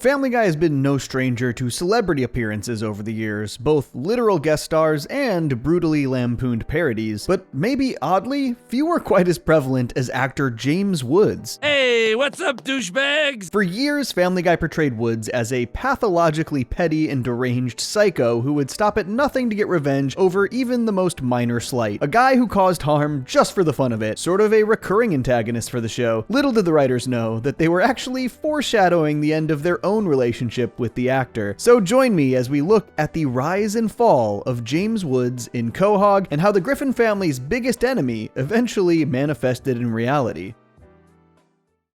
Family Guy has been no stranger to celebrity appearances over the years, both literal guest stars and brutally lampooned parodies, but maybe oddly, few are quite as prevalent as actor James Woods. Hey, what's up, douchebags? For years, Family Guy portrayed Woods as a pathologically petty and deranged psycho who would stop at nothing to get revenge over even the most minor slight. A guy who caused harm just for the fun of it, sort of a recurring antagonist for the show. Little did the writers know that they were actually foreshadowing the end of their own relationship with the actor. So join me as we look at the rise and fall of James Woods in Quahog and how the Griffin family's biggest enemy eventually manifested in reality.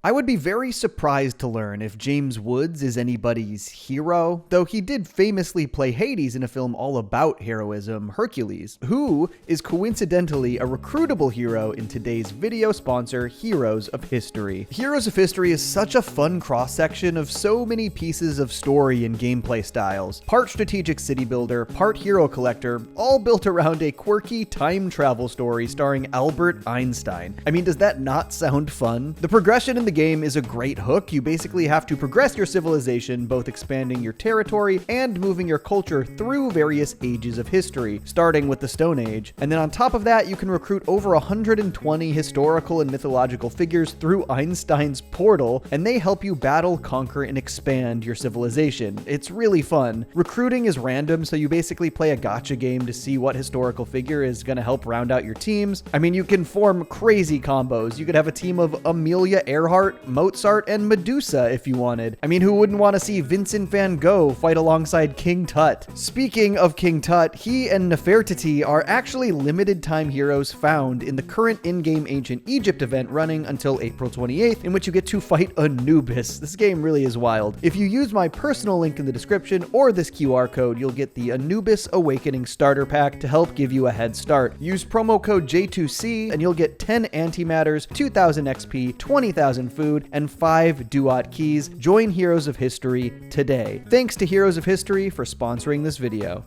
I would be very surprised to learn if James Woods is anybody's hero, though he did famously play Hades in a film all about heroism, Hercules, who is coincidentally a recruitable hero in today's video sponsor, Heroes of History. Heroes of History is such a fun cross-section of so many pieces of story and gameplay styles. Part strategic city builder, part hero collector, all built around a quirky time travel story starring Albert Einstein. I mean, does that not sound fun? The progression in the game is a great hook. You basically have to progress your civilization, both expanding your territory and moving your culture through various ages of history, starting with the Stone Age. And then on top of that, you can recruit over 120 historical and mythological figures through Einstein's portal, and they help you battle, conquer, and expand your civilization. It's really fun. Recruiting is random, so you basically play a gacha game to see what historical figure is going to help round out your teams. I mean, you can form crazy combos. You could have a team of Amelia Earhart, Mozart, and Medusa if you wanted. I mean, who wouldn't want to see Vincent van Gogh fight alongside King Tut? Speaking of King Tut, he and Nefertiti are actually limited time heroes found in the current in-game Ancient Egypt event running until April 28th, in which you get to fight Anubis. This game really is wild. If you use my personal link in the description or this QR code, you'll get the Anubis Awakening starter pack to help give you a head start. Use promo code J2C and you'll get 10 antimatters, 2,000 XP, 20,000 food, and 5 Duat keys. Join Heroes of History today. Thanks to Heroes of History for sponsoring this video.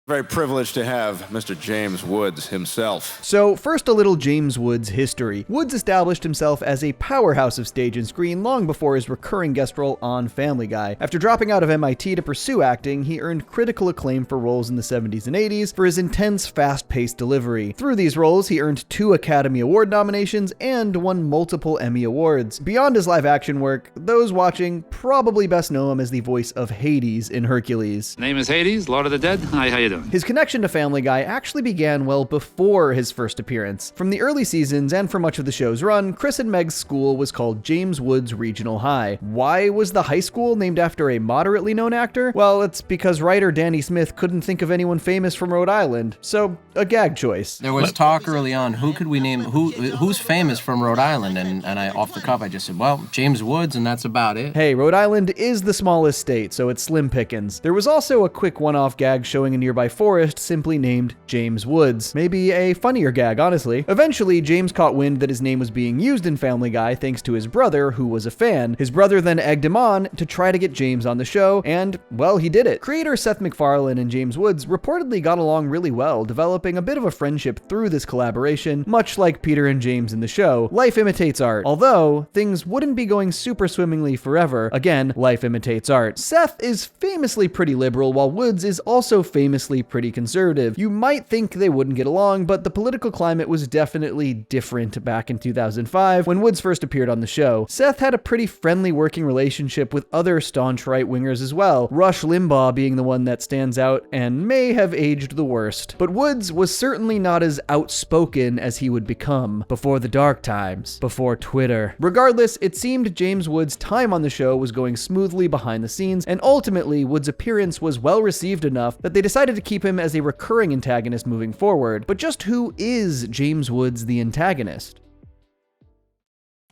Very privileged to have Mr. James Woods himself. So first, a little James Woods history. Woods established himself as a powerhouse of stage and screen long before his recurring guest role on Family Guy. After dropping out of MIT to pursue acting, he earned critical acclaim for roles in the 70s and 80s for his intense, fast-paced delivery. Through these roles, he earned 2 Academy Award nominations and won multiple Emmy Awards. Beyond his live-action work, those watching probably best know him as the voice of Hades in Hercules. Name is Hades, Lord of the Dead. Hi, how you doing? His connection to Family Guy actually began well before his first appearance. From the early seasons and for much of the show's run, Chris and Meg's school was called James Woods Regional High. Why was the high school named after a moderately known actor? Well, it's because writer Danny Smith couldn't think of anyone famous from Rhode Island, so a gag choice. There was talk early on, who could we name, who's famous from Rhode Island, and I, off the cuff, I just said, well, James Woods, and that's about it. Hey, Rhode Island is the smallest state, so it's slim pickings. There was also a quick one-off gag showing a nearby forest simply named James Woods. Maybe a funnier gag, honestly. Eventually, James caught wind that his name was being used in Family Guy thanks to his brother, who was a fan. His brother then egged him on to try to get James on the show, and, well, he did it. Creator Seth MacFarlane and James Woods reportedly got along really well, developing a bit of a friendship through this collaboration, much like Peter and James in the show. Life imitates art. Although, things wouldn't be going super swimmingly forever. Again, life imitates art. Seth is famously pretty liberal, while Woods is also famously pretty conservative. You might think they wouldn't get along, but the political climate was definitely different back in 2005 when Woods first appeared on the show. Seth had a pretty friendly working relationship with other staunch right-wingers as well, Rush Limbaugh being the one that stands out and may have aged the worst. But Woods was certainly not as outspoken as he would become before the dark times, before Twitter. Regardless, it seemed James Woods' time on the show was going smoothly behind the scenes, and ultimately Woods' appearance was well received enough that they decided to keep him as a recurring antagonist moving forward. But just who is James Woods the antagonist?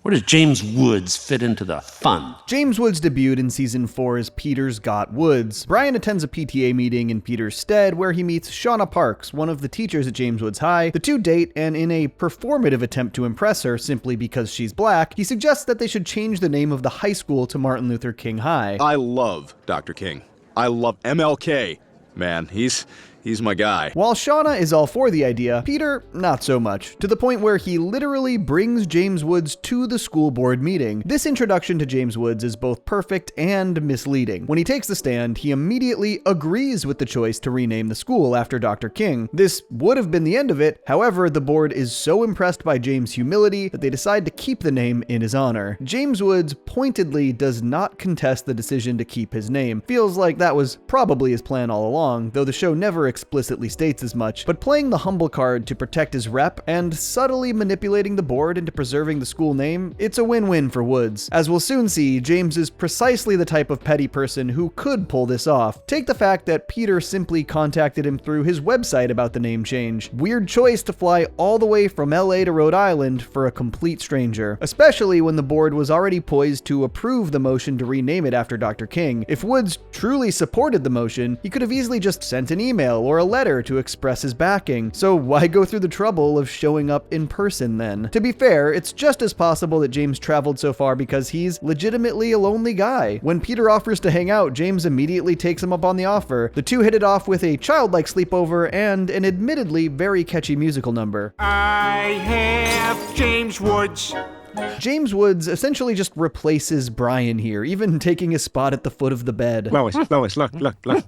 Where does James Woods fit into the fun? James Woods debuted in season 4 as Peter's Got Woods. Brian attends a PTA meeting in Peter's stead where he meets Shauna Parks, one of the teachers at James Woods High. The two date, and in a performative attempt to impress her simply because she's black, he suggests that they should change the name of the high school to Martin Luther King High. I love Dr. King. I love MLK. Man, he's He's my guy. While Shauna is all for the idea, Peter, not so much, to the point where he literally brings James Woods to the school board meeting. This introduction to James Woods is both perfect and misleading. When he takes the stand, he immediately agrees with the choice to rename the school after Dr. King. This would have been the end of it, however, the board is so impressed by James' humility that they decide to keep the name in his honor. James Woods pointedly does not contest the decision to keep his name. Feels like that was probably his plan all along, though the show never explicitly states as much, but playing the humble card to protect his rep and subtly manipulating the board into preserving the school name, it's a win-win for Woods. As we'll soon see, James is precisely the type of petty person who could pull this off. Take the fact that Peter simply contacted him through his website about the name change. Weird choice to fly all the way from LA to Rhode Island for a complete stranger, especially when the board was already poised to approve the motion to rename it after Dr. King. If Woods truly supported the motion, he could have easily just sent an email or a letter to express his backing. So why go through the trouble of showing up in person then? To be fair, it's just as possible that James traveled so far because he's legitimately a lonely guy. When Peter offers to hang out, James immediately takes him up on the offer. The two hit it off with a childlike sleepover and an admittedly very catchy musical number. I have James Woods. James Woods essentially just replaces Brian here, even taking his spot at the foot of the bed. Lois, look.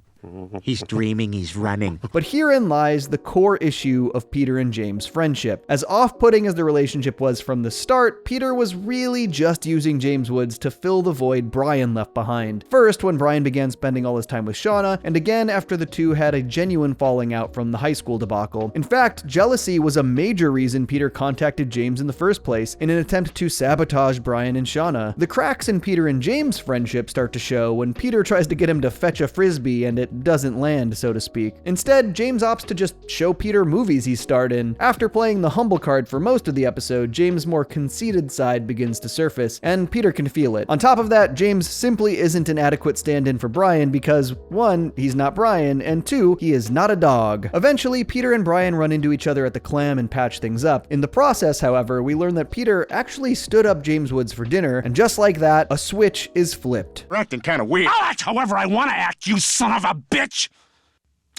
He's dreaming, he's running. But herein lies the core issue of Peter and James' friendship. As off-putting as the relationship was from the start, Peter was really just using James Woods to fill the void Brian left behind. First, when Brian began spending all his time with Shauna, and again after the two had a genuine falling out from the high school debacle. In fact, jealousy was a major reason Peter contacted James in the first place, in an attempt to sabotage Brian and Shauna. The cracks in Peter and James' friendship start to show when Peter tries to get him to fetch a frisbee and it doesn't land, so to speak. Instead, James opts to just show Peter movies he's starred in. After playing the humble card for most of the episode, James' more conceited side begins to surface, and Peter can feel it. On top of that, James simply isn't an adequate stand-in for Brian because, 1, he's not Brian, and 2, he is not a dog. Eventually, Peter and Brian run into each other at the Clam and patch things up. In the process, however, we learn that Peter actually stood up James Woods for dinner, and just like that, a switch is flipped. You're acting kind of weird. I'll act however I want to act, you son of a bitch!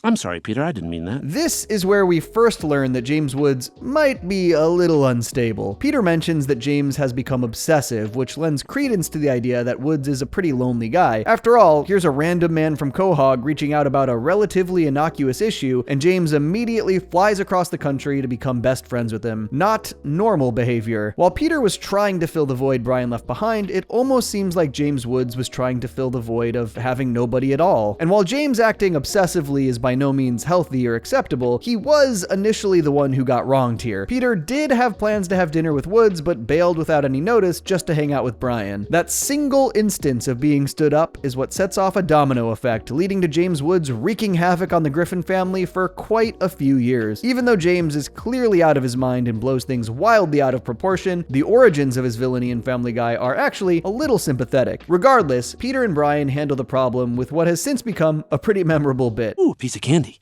I'm sorry, Peter, I didn't mean that. This is where we first learn that James Woods might be a little unstable. Peter mentions that James has become obsessive, which lends credence to the idea that Woods is a pretty lonely guy. After all, here's a random man from Quahog reaching out about a relatively innocuous issue, and James immediately flies across the country to become best friends with him. Not normal behavior. While Peter was trying to fill the void Brian left behind, it almost seems like James Woods was trying to fill the void of having nobody at all. And while James acting obsessively is by no means healthy or acceptable, he was initially the one who got wronged here. Peter did have plans to have dinner with Woods, but bailed without any notice just to hang out with Brian. That single instance of being stood up is what sets off a domino effect, leading to James Woods wreaking havoc on the Griffin family for quite a few years. Even though James is clearly out of his mind and blows things wildly out of proportion, the origins of his villainy in Family Guy are actually a little sympathetic. Regardless, Peter and Brian handle the problem with what has since become a pretty memorable bit. Ooh, a piece of candy.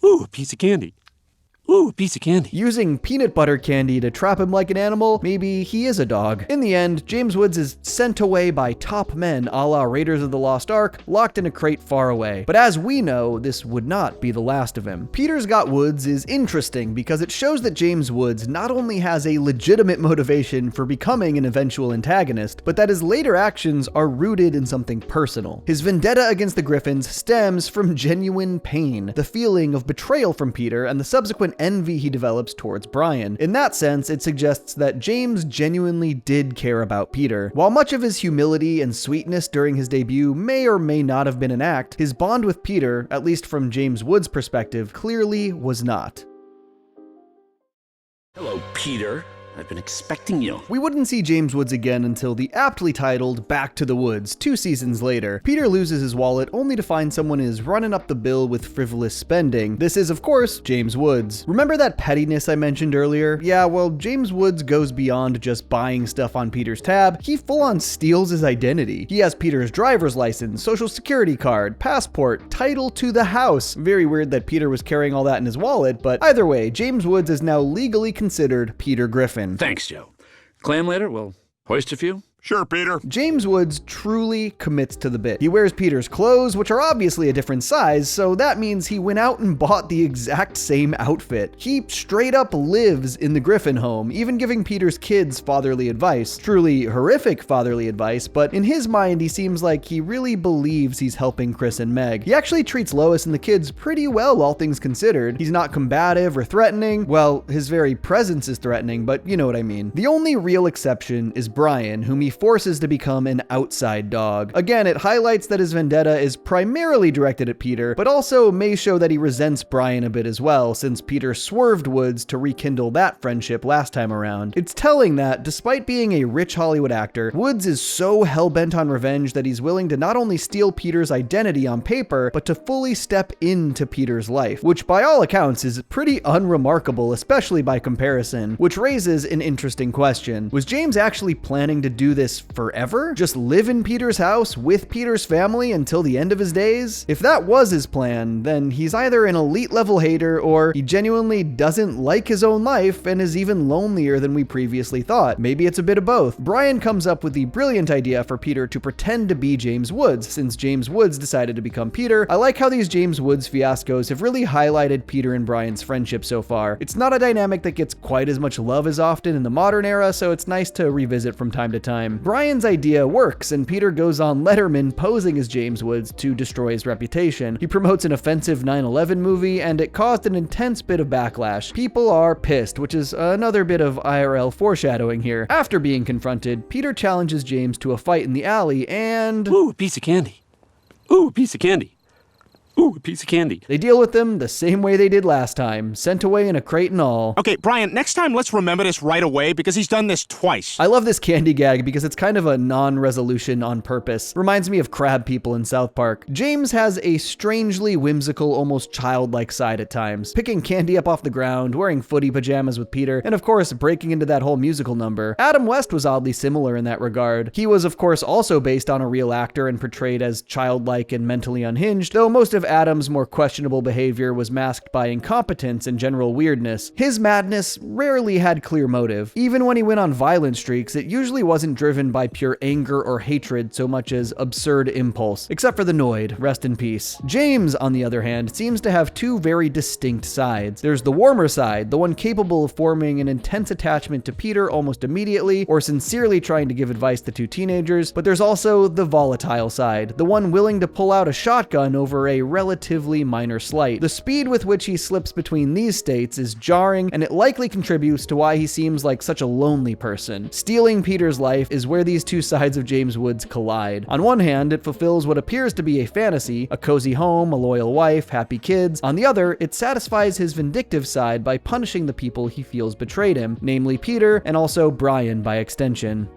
Ooh, a piece of candy. Ooh, a piece of candy. Using peanut butter candy to trap him like an animal, maybe he is a dog. In the end, James Woods is sent away by top men a la Raiders of the Lost Ark, locked in a crate far away. But as we know, this would not be the last of him. Peter's Got Woods is interesting because it shows that James Woods not only has a legitimate motivation for becoming an eventual antagonist, but that his later actions are rooted in something personal. His vendetta against the Griffins stems from genuine pain, the feeling of betrayal from Peter, and the subsequent envy he develops towards Brian. In that sense, it suggests that James genuinely did care about Peter. While much of his humility and sweetness during his debut may or may not have been an act, his bond with Peter, at least from James Woods' perspective, clearly was not. Hello, Peter. I've been expecting you. We wouldn't see James Woods again until the aptly titled Back to the Woods 2 seasons later. Peter loses his wallet only to find someone is running up the bill with frivolous spending. This is, of course, James Woods. Remember that pettiness I mentioned earlier? Yeah, well, James Woods goes beyond just buying stuff on Peter's tab. He full-on steals his identity. He has Peter's driver's license, social security card, passport, title to the house. Very weird that Peter was carrying all that in his wallet, but either way, James Woods is now legally considered Peter Griffin. Thanks, Joe. Clam later? We'll hoist a few? Sure, Peter. James Woods truly commits to the bit. He wears Peter's clothes, which are obviously a different size, so that means he went out and bought the exact same outfit. He straight up lives in the Griffin home, even giving Peter's kids fatherly advice. Truly horrific fatherly advice, but in his mind, he seems like he really believes he's helping Chris and Meg. He actually treats Lois and the kids pretty well, all things considered. He's not combative or threatening. Well, his very presence is threatening, but you know what I mean. The only real exception is Brian, whom he forces to become an outside dog. Again, it highlights that his vendetta is primarily directed at Peter, but also may show that he resents Brian a bit as well, since Peter swerved Woods to rekindle that friendship last time around. It's telling that, despite being a rich Hollywood actor, Woods is so hell-bent on revenge that he's willing to not only steal Peter's identity on paper, but to fully step into Peter's life, which by all accounts is pretty unremarkable, especially by comparison, which raises an interesting question. Was James actually planning to do this forever? Just live in Peter's house with Peter's family until the end of his days? If that was his plan, then he's either an elite level hater or he genuinely doesn't like his own life and is even lonelier than we previously thought. Maybe it's a bit of both. Brian comes up with the brilliant idea for Peter to pretend to be James Woods, since James Woods decided to become Peter. I like how these James Woods fiascos have really highlighted Peter and Brian's friendship so far. It's not a dynamic that gets quite as much love as often in the modern era, so it's nice to revisit from time to time. Brian's idea works, and Peter goes on Letterman posing as James Woods to destroy his reputation. He promotes an offensive 9/11 movie, and it caused an intense bit of backlash. People are pissed, which is another bit of IRL foreshadowing here. After being confronted, Peter challenges James to a fight in the alley, and... Ooh, a piece of candy. Ooh, a piece of candy. Ooh, a piece of candy. They deal with him the same way they did last time, sent away in a crate and all. Okay, Brian, next time let's remember this right away because he's done this twice. I love this candy gag because it's kind of a non-resolution on purpose. Reminds me of crab people in South Park. James has a strangely whimsical, almost childlike side at times, picking candy up off the ground, wearing footy pajamas with Peter, and of course, breaking into that whole musical number. Adam West was oddly similar in that regard. He was, of course, also based on a real actor and portrayed as childlike and mentally unhinged, though most of Adam's more questionable behavior was masked by incompetence and general weirdness. His madness rarely had clear motive. Even when he went on violent streaks, it usually wasn't driven by pure anger or hatred so much as absurd impulse, except for the Noid, rest in peace. James, on the other hand, seems to have two very distinct sides. There's the warmer side, the one capable of forming an intense attachment to Peter almost immediately, or sincerely trying to give advice to two teenagers, but there's also the volatile side, the one willing to pull out a shotgun over a relatively minor slight. The speed with which he slips between these states is jarring, and it likely contributes to why he seems like such a lonely person. Stealing Peter's life is where these two sides of James Woods collide. On one hand, it fulfills what appears to be a fantasy, a cozy home, a loyal wife, happy kids. On the other, it satisfies his vindictive side by punishing the people he feels betrayed him, namely Peter and also Brian by extension.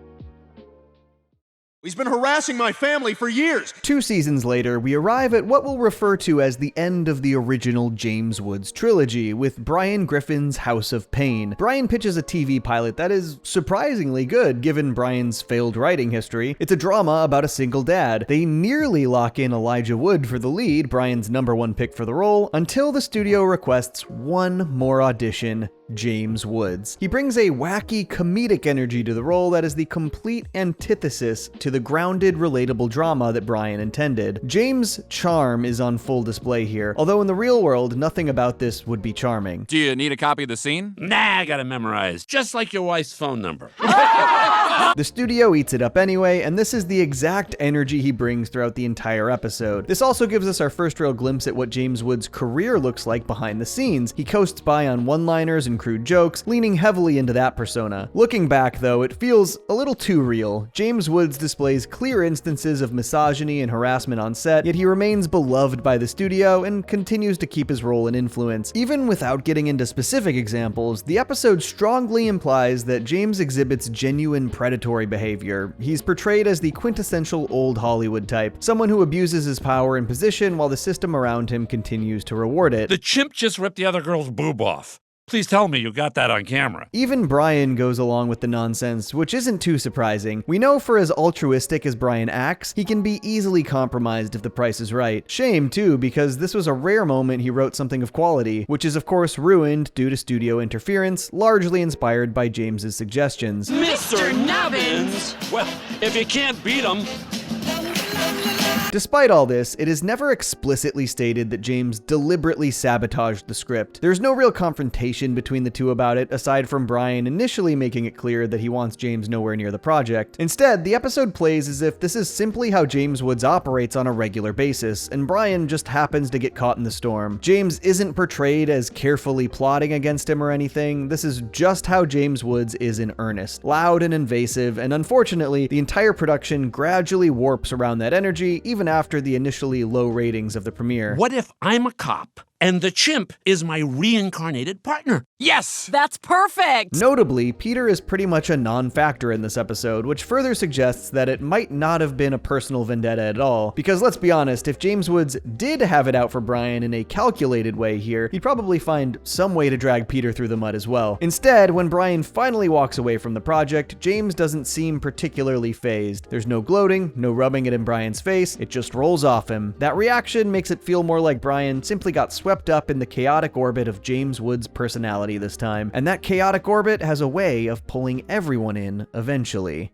He's been harassing my family for years. 2 seasons later, we arrive at what we'll refer to as the end of the original James Woods trilogy, with Brian Griffin's House of Pain. Brian pitches a TV pilot that is surprisingly good, given Brian's failed writing history. It's a drama about a single dad. They nearly lock in Elijah Wood for the lead, Brian's #1 pick for the role, until the studio requests one more audition: James Woods. He brings a wacky, comedic energy to the role that is the complete antithesis to the grounded, relatable drama that Brian intended. James' charm is on full display here, although in the real world, nothing about this would be charming. Do you need a copy of the scene? Nah, I got it memorized. Just like your wife's phone number. The studio eats it up anyway, and this is the exact energy he brings throughout the entire episode. This also gives us our first real glimpse at what James Woods' career looks like behind the scenes. He coasts by on one-liners and crude jokes, leaning heavily into that persona. Looking back, though, it feels a little too real. James Woods displays clear instances of misogyny and harassment on set, yet he remains beloved by the studio and continues to keep his role and influence. Even without getting into specific examples, the episode strongly implies that James exhibits genuine predatory behavior. He's portrayed as the quintessential old Hollywood type, someone who abuses his power and position while the system around him continues to reward it. The chimp just ripped the other girl's boob off. Please tell me you got that on camera. Even Brian goes along with the nonsense, which isn't too surprising. We know for as altruistic as Brian acts, he can be easily compromised if the price is right. Shame too, because this was a rare moment he wrote something of quality, which is of course ruined due to studio interference, largely inspired by James's suggestions. Mr. Nubbins! Well, if you can't beat him... Despite all this, it is never explicitly stated that James deliberately sabotaged the script. There's no real confrontation between the two about it, aside from Brian initially making it clear that he wants James nowhere near the project. Instead, the episode plays as if this is simply how James Woods operates on a regular basis, and Brian just happens to get caught in the storm. James isn't portrayed as carefully plotting against him or anything. This is just how James Woods is in earnest. Loud and invasive, and unfortunately, the entire production gradually warps around that energy, even after the initially low ratings of the premiere. What if I'm a cop and the chimp is my reincarnated partner? Yes! That's perfect! Notably, Peter is pretty much a non-factor in this episode, which further suggests that it might not have been a personal vendetta at all. Because let's be honest, if James Woods did have it out for Brian in a calculated way here, he'd probably find some way to drag Peter through the mud as well. Instead, when Brian finally walks away from the project, James doesn't seem particularly fazed. There's no gloating, no rubbing it in Brian's face, it just rolls off him. That reaction makes it feel more like Brian simply got swept up in the chaotic orbit of James Woods' personality this time, and that chaotic orbit has a way of pulling everyone in eventually.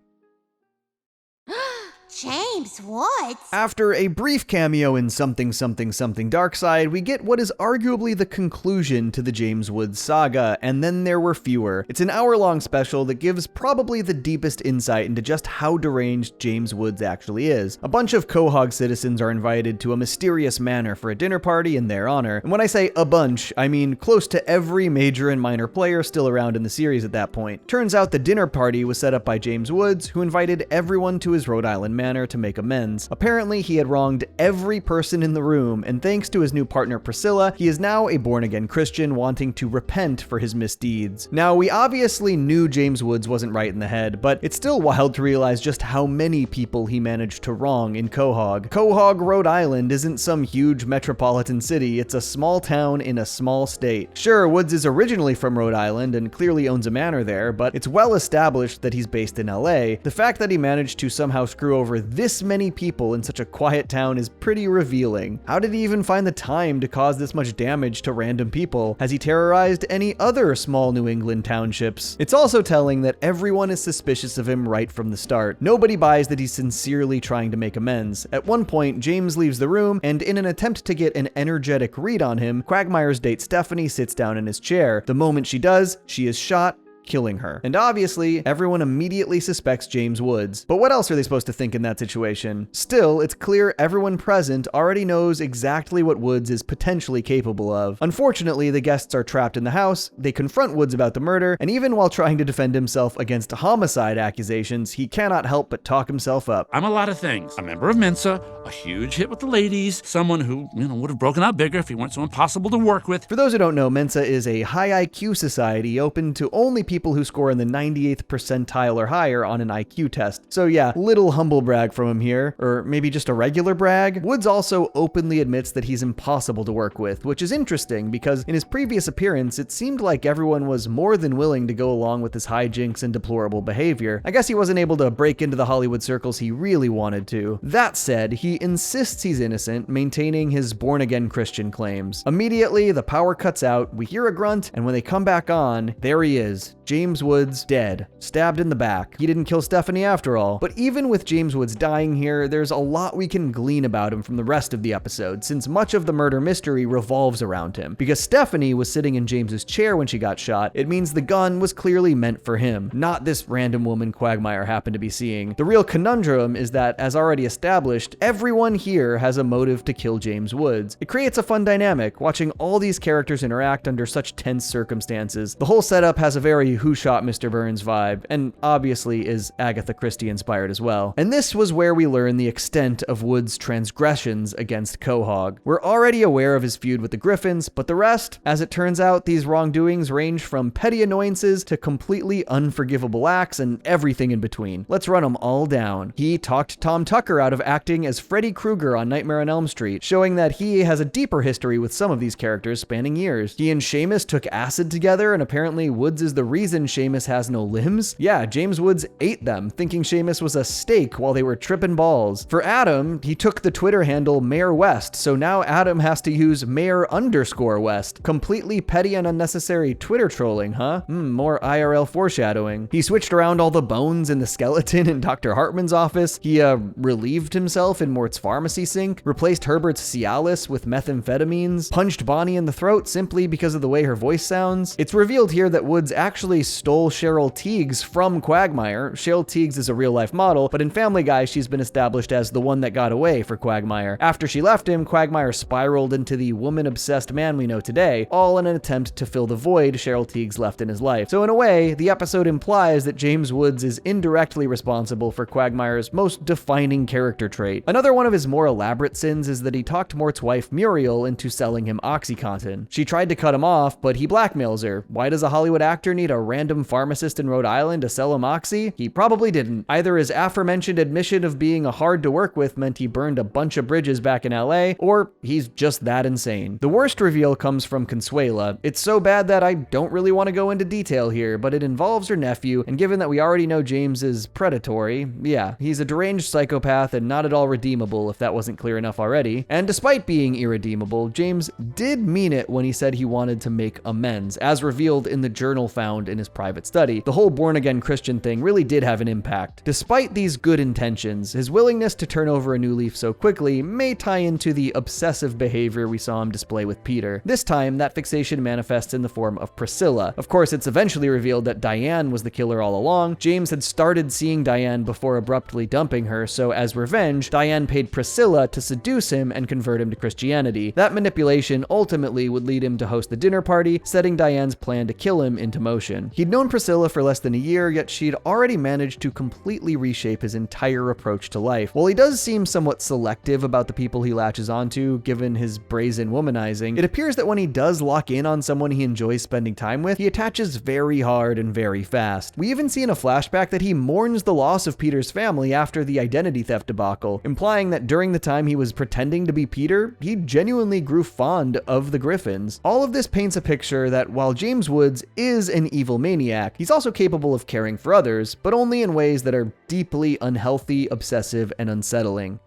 James Woods? After a brief cameo in Something Something Something Darkside, we get what is arguably the conclusion to the James Woods saga, and then there were fewer. It's an hour-long special that gives probably the deepest insight into just how deranged James Woods actually is. A bunch of Quahog citizens are invited to a mysterious manor for a dinner party in their honor, and when I say a bunch, I mean close to every major and minor player still around in the series at that point. Turns out the dinner party was set up by James Woods, who invited everyone to his Rhode Island manor to make amends. Apparently, he had wronged every person in the room, and thanks to his new partner Priscilla, he is now a born-again Christian wanting to repent for his misdeeds. Now, we obviously knew James Woods wasn't right in the head, but it's still wild to realize just how many people he managed to wrong in Quahog. Quahog, Rhode Island isn't some huge metropolitan city, it's a small town in a small state. Sure, Woods is originally from Rhode Island and clearly owns a manor there, but it's well established that he's based in LA. The fact that he managed to somehow screw over this many people in such a quiet town is pretty revealing. How did he even find the time to cause this much damage to random people? Has he terrorized any other small New England townships? It's also telling that everyone is suspicious of him right from the start. Nobody buys that he's sincerely trying to make amends. At one point, James leaves the room, and in an attempt to get an energetic read on him, Quagmire's date Stephanie sits down in his chair. The moment she does, she is shot, killing her. And obviously, everyone immediately suspects James Woods. But what else are they supposed to think in that situation? Still, it's clear everyone present already knows exactly what Woods is potentially capable of. Unfortunately, the guests are trapped in the house, they confront Woods about the murder, and even while trying to defend himself against homicide accusations, he cannot help but talk himself up. I'm a lot of things. A member of Mensa, a huge hit with the ladies, someone who, would have broken out bigger if he weren't so impossible to work with. For those who don't know, Mensa is a high IQ society open to only people who score in the 98th percentile or higher on an IQ test. So yeah, little humble brag from him here, or maybe just a regular brag. Woods also openly admits that he's impossible to work with, which is interesting because in his previous appearance, it seemed like everyone was more than willing to go along with his hijinks and deplorable behavior. I guess he wasn't able to break into the Hollywood circles he really wanted to. That said, he insists he's innocent, maintaining his born-again Christian claims. Immediately, the power cuts out, we hear a grunt, and when they come back on, there he is, James Woods, dead, stabbed in the back. He didn't kill Stephanie after all. But even with James Woods dying here, there's a lot we can glean about him from the rest of the episode, since much of the murder mystery revolves around him. Because Stephanie was sitting in James's chair when she got shot, it means the gun was clearly meant for him, not this random woman Quagmire happened to be seeing. The real conundrum is that, as already established, everyone here has a motive to kill James Woods. It creates a fun dynamic, watching all these characters interact under such tense circumstances. The whole setup has a very Who Shot Mr. Burns vibe, and obviously is Agatha Christie inspired as well. And this was where we learn the extent of Wood's transgressions against Quahog. We're already aware of his feud with the Griffins, but the rest, as it turns out, these wrongdoings range from petty annoyances to completely unforgivable acts and everything in between. Let's run them all down. He talked Tom Tucker out of acting as Freddy Krueger on Nightmare on Elm Street, showing that he has a deeper history with some of these characters spanning years. He and Seamus took acid together, and apparently Woods is the reason Seamus has no limbs. Yeah, James Woods ate them, thinking Seamus was a steak while they were tripping balls. For Adam, he took the Twitter handle Mayor West, so now Adam has to use Mayor_West. Completely petty and unnecessary Twitter trolling, huh? More IRL foreshadowing. He switched around all the bones in the skeleton in Dr. Hartman's office. He relieved himself in Mort's pharmacy sink, replaced Herbert's Cialis with methamphetamines, punched Bonnie in the throat simply because of the way her voice sounds. It's revealed here that Woods actually stole Cheryl Tiegs from Quagmire. Cheryl Tiegs is a real-life model, but in Family Guy, she's been established as the one that got away for Quagmire. After she left him, Quagmire spiraled into the woman-obsessed man we know today, all in an attempt to fill the void Cheryl Tiegs left in his life. So in a way, the episode implies that James Woods is indirectly responsible for Quagmire's most defining character trait. Another one of his more elaborate sins is that he talked Mort's wife Muriel into selling him OxyContin. She tried to cut him off, but he blackmails her. Why does a Hollywood actor need a random pharmacist in Rhode Island to sell him Oxy? He probably didn't. Either his aforementioned admission of being a hard to work with meant he burned a bunch of bridges back in LA, or he's just that insane. The worst reveal comes from Consuela. It's so bad that I don't really want to go into detail here, but it involves her nephew, and given that we already know James is predatory, yeah, he's a deranged psychopath and not at all redeemable if that wasn't clear enough already. And despite being irredeemable, James did mean it when he said he wanted to make amends, as revealed in the journal found in his private study. The whole born-again Christian thing really did have an impact. Despite these good intentions, his willingness to turn over a new leaf so quickly may tie into the obsessive behavior we saw him display with Peter. This time, that fixation manifests in the form of Priscilla. Of course, it's eventually revealed that Diane was the killer all along. James had started seeing Diane before abruptly dumping her, so as revenge, Diane paid Priscilla to seduce him and convert him to Christianity. That manipulation ultimately would lead him to host the dinner party, setting Diane's plan to kill him into motion. He'd known Priscilla for less than a year, yet she'd already managed to completely reshape his entire approach to life. While he does seem somewhat selective about the people he latches onto, given his brazen womanizing, it appears that when he does lock in on someone he enjoys spending time with, he attaches very hard and very fast. We even see in a flashback that he mourns the loss of Peter's family after the identity theft debacle, implying that during the time he was pretending to be Peter, he genuinely grew fond of the Griffins. All of this paints a picture that while James Woods is an evil maniac, he's also capable of caring for others, but only in ways that are deeply unhealthy, obsessive, and unsettling.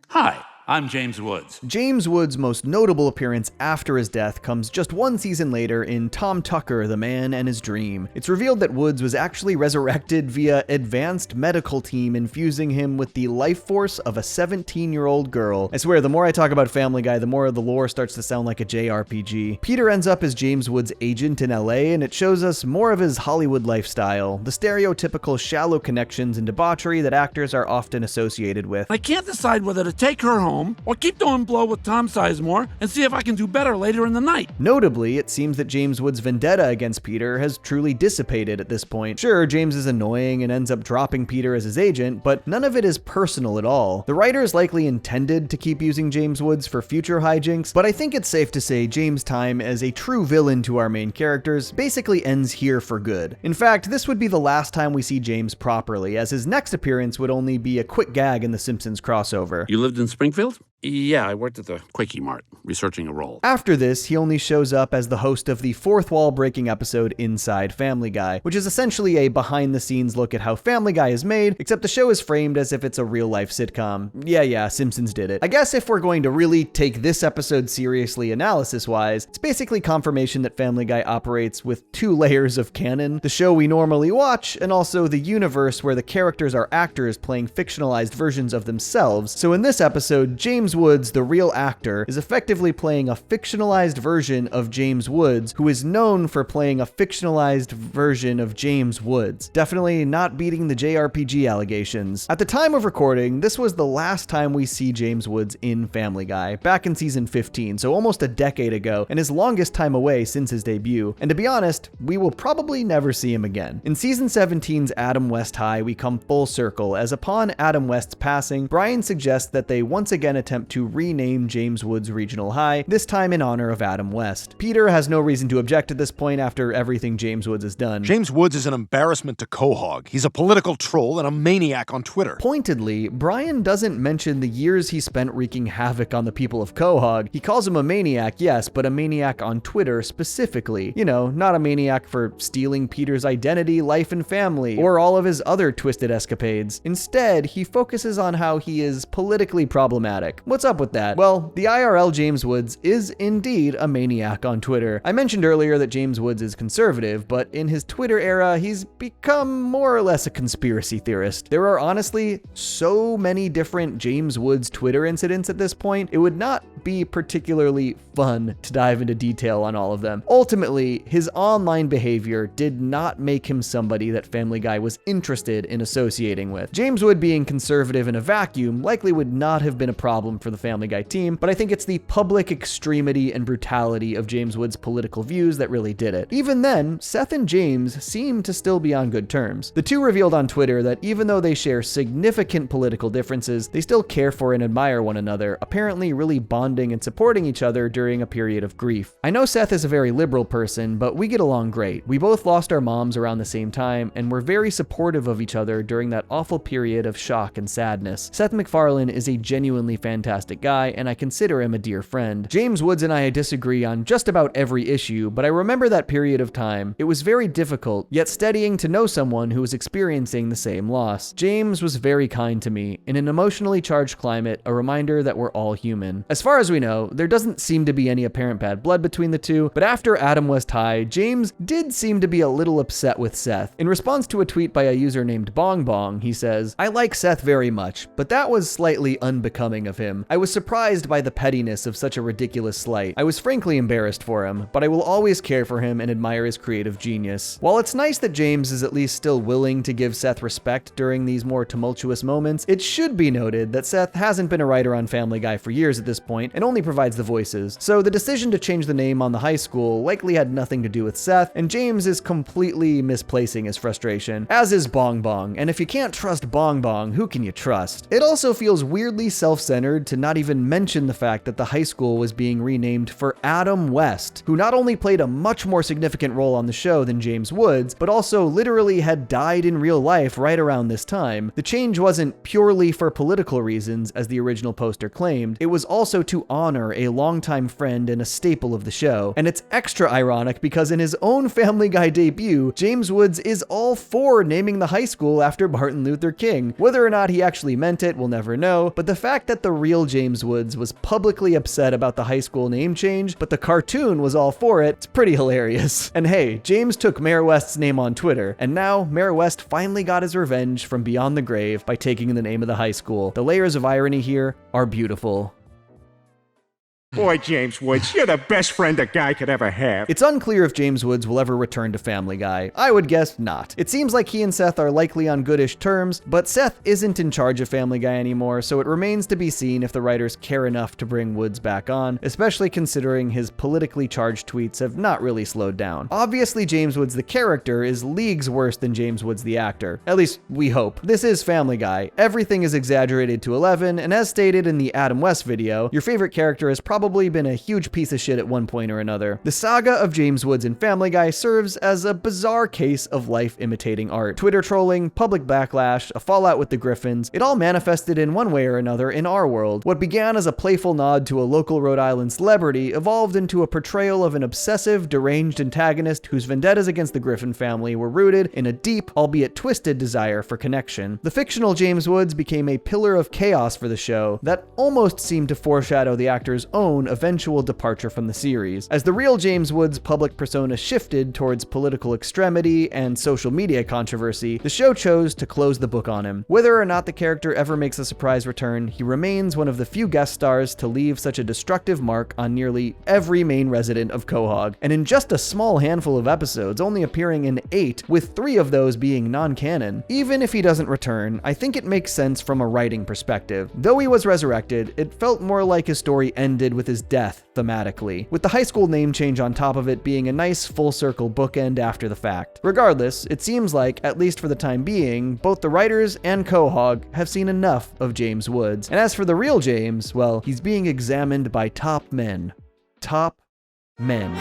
Hi, I'm James Woods. James Woods' most notable appearance after his death comes just one season later in Tom Tucker, The Man and His Dream. It's revealed that Woods was actually resurrected via advanced medical team infusing him with the life force of a 17-year-old girl. I swear, the more I talk about Family Guy, the more the lore starts to sound like a JRPG. Peter ends up as James Woods' agent in LA, and it shows us more of his Hollywood lifestyle, the stereotypical shallow connections and debauchery that actors are often associated with. I can't decide whether to take her home or keep doing blow with Tom Sizemore and see if I can do better later in the night. Notably, it seems that James Woods' vendetta against Peter has truly dissipated at this point. Sure, James is annoying and ends up dropping Peter as his agent, but none of it is personal at all. The writers likely intended to keep using James Woods for future hijinks, but I think it's safe to say James' time as a true villain to our main characters basically ends here for good. In fact, this would be the last time we see James properly, as his next appearance would only be a quick gag in the Simpsons crossover. You lived in Springfield? Yeah, I worked at the Quickie Mart, researching a role. After this, he only shows up as the host of the fourth wall breaking episode Inside Family Guy, which is essentially a behind-the-scenes look at how Family Guy is made, except the show is framed as if it's a real-life sitcom. Yeah, Simpsons did it. I guess if we're going to really take this episode seriously analysis-wise, it's basically confirmation that Family Guy operates with two layers of canon, the show we normally watch, and also the universe where the characters are actors playing fictionalized versions of themselves. So in this episode, James James Woods, the real actor, is effectively playing a fictionalized version of James Woods, who is known for playing a fictionalized version of James Woods. Definitely not beating the JRPG allegations. At the time of recording, this was the last time we see James Woods in Family Guy, back in season 15, so almost a decade ago, and his longest time away since his debut. And to be honest, we will probably never see him again. In season 17's Adam West High, we come full circle, as upon Adam West's passing, Brian suggests that they once again attempt to rename James Woods Regional High, this time in honor of Adam West. Peter has no reason to object at this point after everything James Woods has done. James Woods is an embarrassment to Quahog. He's a political troll and a maniac on Twitter. Pointedly, Brian doesn't mention the years he spent wreaking havoc on the people of Quahog. He calls him a maniac, yes, but a maniac on Twitter specifically. You know, not a maniac for stealing Peter's identity, life, and family, or all of his other twisted escapades. Instead, he focuses on how he is politically problematic. What's up with that? Well, the IRL James Woods is indeed a maniac on Twitter. I mentioned earlier that James Woods is conservative, but in his Twitter era, he's become more or less a conspiracy theorist. There are honestly so many different James Woods Twitter incidents at this point, it would not be particularly fun to dive into detail on all of them. Ultimately, his online behavior did not make him somebody that Family Guy was interested in associating with. James Wood being conservative in a vacuum likely would not have been a problem for the Family Guy team, but I think it's the public extremity and brutality of James Wood's political views that really did it. Even then, Seth and James seem to still be on good terms. The two revealed on Twitter that even though they share significant political differences, they still care for and admire one another, apparently really bonding and supporting each other during a period of grief. I know Seth is a very liberal person, but we get along great. We both lost our moms around the same time, and we're very supportive of each other during that awful period of shock and sadness. Seth MacFarlane is a genuinely fantastic guy, and I consider him a dear friend. James Woods and I disagree on just about every issue, but I remember that period of time. It was very difficult, yet steadying to know someone who was experiencing the same loss. James was very kind to me. In an emotionally charged climate, a reminder that we're all human. As far as we know, there doesn't seem to be any apparent bad blood between the two, but after Adam West High, James did seem to be a little upset with Seth. In response to a tweet by a user named Bong Bong, he says, "I like Seth very much, but that was slightly unbecoming of him. I was surprised by the pettiness of such a ridiculous slight. I was frankly embarrassed for him, but I will always care for him and admire his creative genius." While it's nice that James is at least still willing to give Seth respect during these more tumultuous moments, it should be noted that Seth hasn't been a writer on Family Guy for years at this point and only provides the voices. So the decision to change the name on the high school likely had nothing to do with Seth, and James is completely misplacing his frustration, as is Bong Bong, and if you can't trust Bong Bong, who can you trust? It also feels weirdly self-centered to not even mention the fact that the high school was being renamed for Adam West, who not only played a much more significant role on the show than James Woods, but also literally had died in real life right around this time. The change wasn't purely for political reasons, as the original poster claimed, it was also to honor a longtime friend and a staple of the show. And it's extra ironic because in his own Family Guy debut, James Woods is all for naming the high school after Martin Luther King. Whether or not he actually meant it, we'll never know, but the fact that the real James Woods was publicly upset about the high school name change, but the cartoon was all for it, it's pretty hilarious. And hey, James took Mayor West's name on Twitter, and now Mayor West finally got his revenge from beyond the grave by taking the name of the high school. The layers of irony here are beautiful. Boy, James Woods, you're the best friend a guy could ever have. It's unclear if James Woods will ever return to Family Guy. I would guess not. It seems like he and Seth are likely on goodish terms, but Seth isn't in charge of Family Guy anymore, so it remains to be seen if the writers care enough to bring Woods back on, especially considering his politically charged tweets have not really slowed down. Obviously, James Woods the character is leagues worse than James Woods the actor. At least, we hope. This is Family Guy. Everything is exaggerated to 11, and as stated in the Adam West video, your favorite character has probably been a huge piece of shit at one point or another. The saga of James Woods and Family Guy serves as a bizarre case of life imitating art. Twitter trolling, public backlash, a fallout with the Griffins, it all manifested in one way or another in our world. What began as a playful nod to a local Rhode Island celebrity evolved into a portrayal of an obsessive, deranged antagonist whose vendettas against the Griffin family were rooted in a deep, albeit twisted desire for connection. The fictional James Woods became a pillar of chaos for the show that almost seemed to foreshadow the actor's own own eventual departure from the series. As the real James Woods' public persona shifted towards political extremity and social media controversy, the show chose to close the book on him. Whether or not the character ever makes a surprise return, he remains one of the few guest stars to leave such a destructive mark on nearly every main resident of Quahog, and in just a small handful of episodes, only appearing in 8, with 3 of those being non-canon. Even if he doesn't return, I think it makes sense from a writing perspective. Though he was resurrected, it felt more like his story ended with his death thematically, with the high school name change on top of it being a nice full-circle bookend after the fact. Regardless, it seems like, at least for the time being, both the writers and Quahog have seen enough of James Woods. And as for the real James, well, he's being examined by top men. Top men.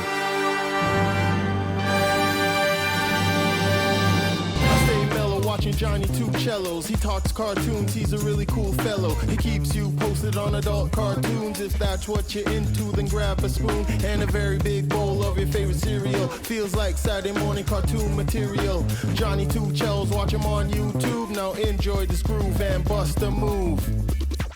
Watching Johnny Two Cellos, he talks cartoons, he's a really cool fellow. He keeps you posted on adult cartoons. If that's what you're into, then grab a spoon and a very big bowl of your favorite cereal. Feels like Saturday morning cartoon material. Johnny Two Cellos, watch him on YouTube. Now enjoy this groove and bust a move.